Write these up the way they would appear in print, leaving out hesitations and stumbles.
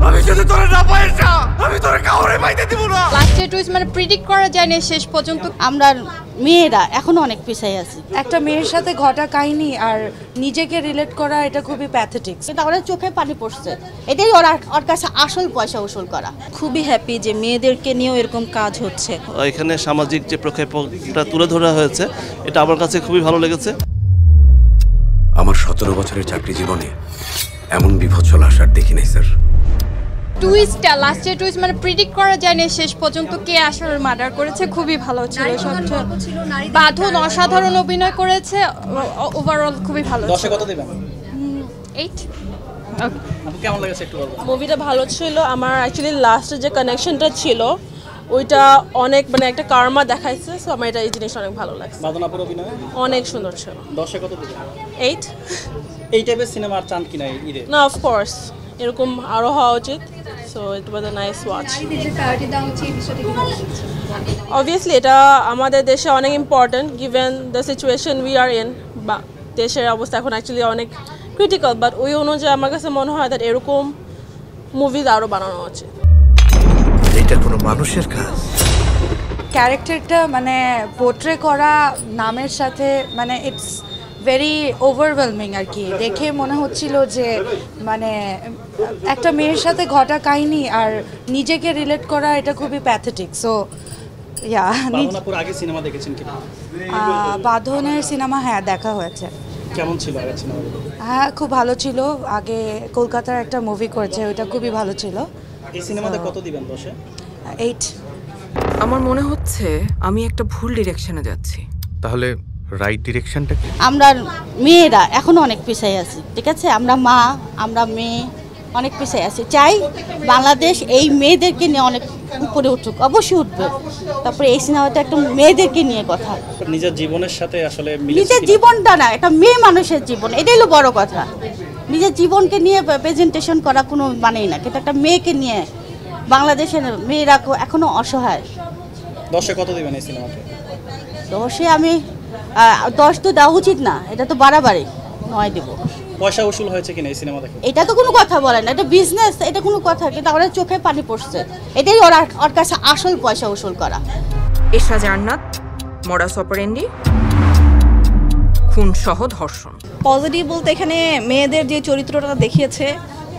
আমি যদি তোরে না পাই না আমি তোরে কাউরে পাইতে দিব না। লাস্টের টুইস্ট মানে প্রিডিক্ট করা যায় না শেষ পর্যন্ত। আমরা মেয়েরা এখনো অনেক পিছিয়ে আছি। একটা মেয়ের সাথে ঘটা কাহিনী আর নিজেকে রিলেট করা এটা খুবই প্যাথেটিক। কিন্তু আমাদের চোখে পানি পড়ছে, এটাই ওর কাছে আসল পয়সা উসুল করা। খুবই হ্যাপি যে মেয়েদেরকে নিয়েও এরকম কাজ হচ্ছে। এখানে সামাজিক যে প্রক্ষেপটা তুলে ধরা হয়েছে এটা আমার কাছে খুবই ভালো লেগেছে। আমার 17 বছরের চাকরি জীবনে এমন বিভৎস লাশ আর দেখি নাই স্যার। টুইস্টটা লাস্টের টুইস্ট মানে প্রিডিক্ট করা যায় না শেষ পর্যন্ত কে আসলে মার্ডার করেছে। খুবই ভালো ছিল সবচেয়ে। বাঁধন অসাধারণ অভিনয় করেছে, ওভারঅল খুবই ভালো। 10-এ কত দিবেন? 8। আপনি কেমন লেগেছে একটু বলবেন? মুভিটা ভালো ছিল। আমার অ্যাকচুয়ালি লাস্টের যে কানেকশনটা ছিল ওইটা অনেক মানে একটা কার্মা দেখাইছে। সো আমার এটা এই জিনিসটা অনেক ভালো লাগছে। বাদনাপুর অভিনয় অনেক সুন্দর ছিল। 10-এ কত দিবেন? 8। এই টাইপের সিনেমা আর চান কিনা ঈদে? না, অফকোর্স এরকম আরও হওয়া উচিত। So it was a nice watch. Obviously এটা আমাদের দেশে অনেক important given the situation we are in. বা দেশের অবস্থা এখন অ্যাকচুয়ালি অনেক ক্রিটিক্যাল, বাট ওই অনুযায়ী আমার কাছে মনে হয় দ্যাট এরকম মুভিজ আরও বানানো উচিত। এটা কোনো মানুষের কাজ। ক্যারেক্টারটা মানে পোর্ট্রে করা নামের সাথে মানে ইটস ভেরি ওভারওয়েলমিং আর কি। দেখে মনে হচ্ছিল যে মানে একটা মেয়ের সাথে ঘটা কাহিনী আর নিজেকে রিলেট করা এটা খুবই প্যাথেটিক। সো ইয়া, বাদনাপুর আগে সিনেমা দেখেছেন কিনা? বাঁধনের সিনেমা হ্যাঁ দেখা হয়েছে। কেমন ছিল আগের সিনেমাগুলো? হ্যাঁ খুব ভালো ছিল। আগে কলকাতার একটা মুভি করেছে, ওইটা খুবই ভালো ছিল। এই সিনেমাতে কত দিবেন 10-এ? 8। আমার মনে হচ্ছে আমি একটা ভুল ডিরেকশনে যাচ্ছি। তাহলে রাইট ডিরেকশনটা কি? আমরা মেয়েরা এখনো অনেক পিছিয়ে আছি, ঠিক আছে? আমরা মা, আমরা মেয়ে অনেক পিছিয়ে আছি। চাই বাংলাদেশ এই মেয়েদেরকে নিয়ে অনেক উপরে উঠুক, অবশ্যই উঠবে। তারপরে এই সিনেমাটা একটা মেয়েদেরকে নিয়ে কথা, নিজের জীবনের সাথে আসলে নিজের জীবনটা না, একটা মেয়ে মানুষের জীবন, এটাই হলো বড় কথা। নিজের জীবনকে নিয়ে প্রেজেন্টেশন করা কোনো মানেই না, কিন্তু একটা মেয়েকে নিয়ে। বাংলাদেশের মেয়েরা এখনো অসহায়। 10-এ কত দিবেন এই সিনেমাকে? 10-এ আমি 10 তো দেওয়া উচিত না, এটা তো বাড়াবাড়ি। 9 দেবো। পয়সা উসুল হয়েছে কিনা এই সিনেমা দেখে? এটা তো কোনো কথা বলে না, এটা বিজনেস, এটা কোনো কথা। কিন্তু আমাদের চোখে পানি পড়ছে, এটাই ওর কাছে আসল পয়সা উসুল করা। এশা জান্নাত, মডাস অপারেন্ডি, খুন সহ ধর্ষণ। পজিটিভ বলতে এখানে মেয়েদের যে চরিত্রটা দেখিয়েছে,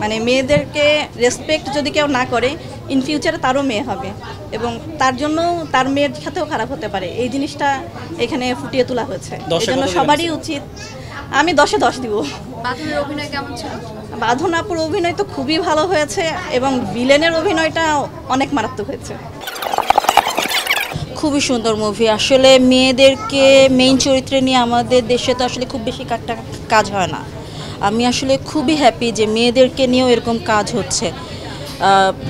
মানে মেয়েদেরকে রেসপেক্ট যদি কেউ না করে ইন ফিউচারে তারও মেয়ে হবে এবং তার জন্য তার মেয়ের সাথেও খারাপ হতে পারে। এই জিনিসটা এখানে ফুটিয়ে তোলা হয়েছে। এই জন্য সবারই উচিত। আমি 10-এ 10 দিব। বাঁধনের অভিনয় কেমন ছিল? বাঁধনাপুর অভিনয় তো খুবই ভালো হয়েছে এবং ভিলেনের অভিনয়টা অনেক মারাত্মক হয়েছে। খুবই সুন্দর মুভি। আসলে মেয়েদেরকে মেইন চরিত্রে নিয়ে আমাদের দেশে তো আসলে খুব বেশি কাজ হয় না। আমি আসলে খুবই হ্যাপি যে মেয়েদেরকে নিয়েও এরকম কাজ হচ্ছে।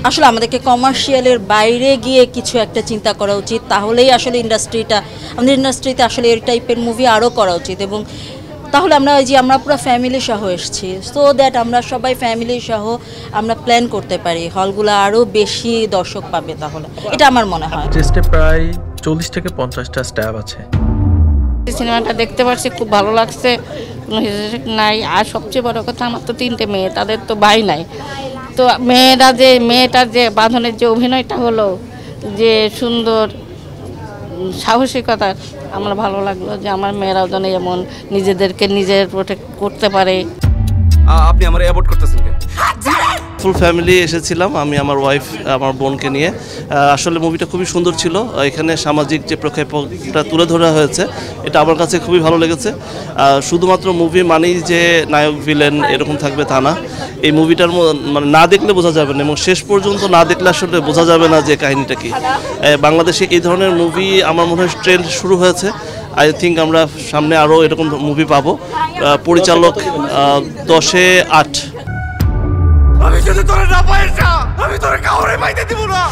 আসলে আমাদেরকে কমার্শিয়ালের বাইরে গিয়ে কিছু একটা চিন্তা করা উচিত, তাহলেই আসলে আমাদের ইন্ডাস্ট্রিতে আসলে এই টাইপের মুভি আরও করা উচিত। এবং তাহলে আমরা পুরো ফ্যামিলি সহ এসেছি, সো দ্যাট আমরা সবাই ফ্যামিলি সহ আমরা প্ল্যান করতে পারি, হলগুলো আরও বেশি দর্শক পাবে। তাহলে এটা আমার মনে হয়। চেস্টে প্রায় 40 থেকে 50টা স্ট্যাব আছে। সিনেমাটা দেখতে পারছি, খুব ভালো লাগছে, কোনো হেজিটেশন নাই। আর সবচেয়ে বড় কথা, আমার তো 3টে মেয়ে, তাদের তো ভাই নাই। তো মেয়েটার যে বাঁধনের যে অভিনয়টা হলো, যে সুন্দর সাহসিকতা, আমার ভালো লাগলো যে আমার মেয়েরাও যেন এমন নিজেদেরকে নিজের প্রোটেক্ট করতে পারে। আপনি আমার অ্যাভয়েড করতেছেন কেন? ফুল ফ্যামিলি এসেছিলাম, আমি আমার ওয়াইফ, আমার বোনকে নিয়ে। আসলে মুভিটা খুবই সুন্দর ছিল। এখানে সামাজিক যে প্রক্ষেপটা তুলে ধরা হয়েছে এটা আমার কাছে খুবই ভালো লেগেছে। শুধুমাত্র মুভি মানেই যে নায়ক ভিলেন এরকম থাকবে তা না। এই মুভিটার মানে না দেখলে বোঝা যাবে না, এবং শেষ পর্যন্ত না দেখলে আসলে বোঝা যাবে না যে কাহিনীটা কি। বাংলাদেশে এই ধরনের মুভি আমার মনে হয় ট্রেন্ড শুরু হয়েছে। আই থিঙ্ক আমরা সামনে আরও এরকম মুভি পাবো। পরিচালক 10-এ 8। আমি যদি তোরে না পাই না আমি তোরে কাউরে পাইতে দিব না।